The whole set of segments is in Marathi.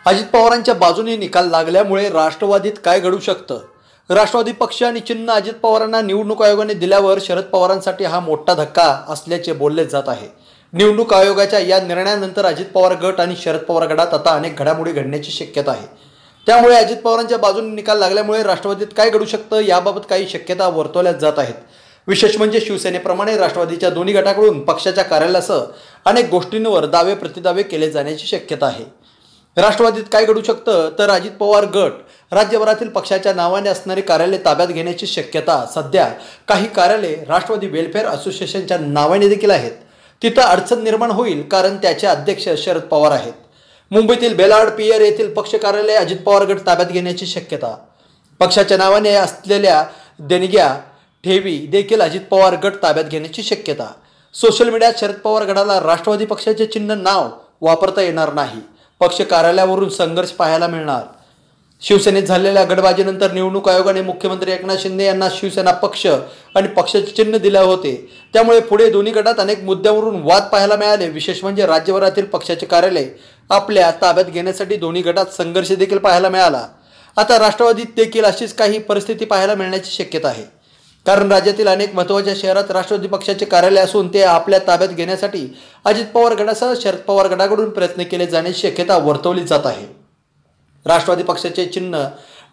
अजित पवारांच्या बाजूने निकाल लागल्यामुळे राष्ट्रवादीत काय घडू शकतं? राष्ट्रवादी पक्ष आणि चिन्ह अजित पवारांना निवडणूक आयोगाने दिल्यावर शरद पवारांसाठी हा मोठा धक्का असल्याचे बोलले जात आहे। निवडणूक आयोगाच्या या निर्णयानंतर अजित पवार गट आणि शरद पवार गटात आता अनेक घडामोडी घडण्याची शक्यता आहे। त्यामुळे अजित पवारांच्या बाजूने निकाल लागल्यामुळे राष्ट्रवादीत काय घडू शकतं याबाबत काही शक्यता वर्तवल्या जात आहेत। विशेष म्हणजे शिवसेनेप्रमाणे राष्ट्रवादीच्या दोन्ही गटाकडून पक्षाच्या कार्यालयासह अनेक गोष्टींवर दावे प्रतिदावे केले जाण्याची शक्यता आहे। राष्ट्रवादीत काय घडू शकतं तर अजित पवार गट राज्यभरातील पक्षाच्या नावाने असणारे कार्यालय ताब्यात घेण्याची शक्यता सध्या काही कार्यालय राष्ट्रवादी वेलफेअर असोसिएशनच्या नावाने देखील आहेत। तिथं अडचण निर्माण होईल कारण त्याचे अध्यक्ष शरद पवार आहेत। मुंबईतील बेलाड पियर येथील पक्ष कार्यालय अजित पवार गट ताब्यात घेण्याची शक्यता, पक्षाच्या नावाने असलेल्या देणग्या ठेवी देखील अजित पवार गट ताब्यात घेण्याची शक्यता। सोशल मीडियात शरद पवार गटाला राष्ट्रवादी पक्षाचे चिन्ह नाव वापरता येणार नाही। पक्ष कार्यालयावरून संघर्ष पाहायला मिळणार। शिवसेनेत झालेल्या गटबाजीनंतर निवडणूक आयोगाने मुख्यमंत्री एकनाथ शिंदे यांना शिवसेना पक्ष आणि पक्षाचे चिन्ह दिले होते। त्यामुळे पुढे दोन्ही गटात अनेक मुद्द्यांवरून वाद पाहायला मिळाले। विशेष म्हणजे राज्यभरातील पक्षाचे कार्यालय आपल्या ताब्यात घेण्यासाठी दोन्ही गटात संघर्ष देखील पाहायला मिळाला। आता राष्ट्रवादीत देखील अशीच काही परिस्थिती पाहायला मिळण्याची शक्यता आहे, कारण राज्यातील अनेक महत्त्वाच्या शहरात राष्ट्रवादी पक्षाचे कार्यालय असून ते आपल्या ताब्यात घेण्यासाठी अजित पवार गटासह शरद पवार गटाकडून प्रयत्न केले जाण्याची शक्यता वर्तवली जात आहे। राष्ट्रवादी पक्षाचे चिन्ह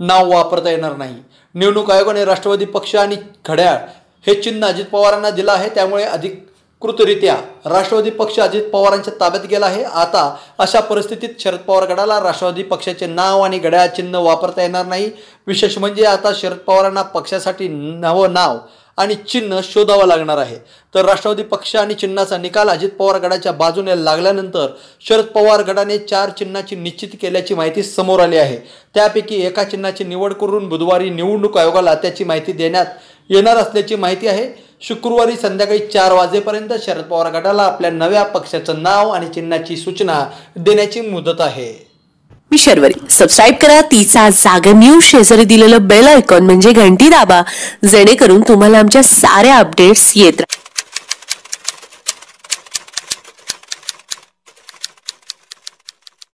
नाव वापरता येणार नाही। निवडणूक आयोगाने राष्ट्रवादी पक्ष आणि घड्याळ हे चिन्ह अजित पवारांना दिलं आहे। त्यामुळे अधिकृतरित्या राष्ट्रवादी पक्ष अजित पवारांच्या ताब्यात गेला आहे। आता अशा परिस्थितीत शरद पवार गटाला राष्ट्रवादी पक्षाचे नाव आणि घड्याळ चिन्ह वापरता येणार नाही। विशेष म्हणजे आता शरद पवारांना पक्षासाठी नवं नाव आणि चिन्ह शोधावं लागणार आहे। तर राष्ट्रवादी पक्ष आणि चिन्हाचा निकाल अजित पवार गटाच्या बाजूने लागल्यानंतर शरद पवार गटाने 4 चिन्हाची निश्चित केल्याची माहिती समोर आली आहे। त्यापैकी एका चिन्हाची निवड करून बुधवारी निवडणूक आयोगाला त्याची माहिती देण्यात येणार असल्याची माहिती आहे। शुक्रवारी संध्याकाळी 4 वाजेपर्यंत शरद पवार गटाला आपल्या नव्या पक्षाचं नाव आणि चिन्हाची सूचना देण्याची मुदत आहे। मी शर्वरी, सबस्क्राइब करा तिचा जागर न्यूज, शेजारी दिलेलं बेल आयकॉन म्हणजे घंटी दाबा, जेणेकरून तुम्हाला आमच्या साऱ्या अपडेट्स येत राहतील।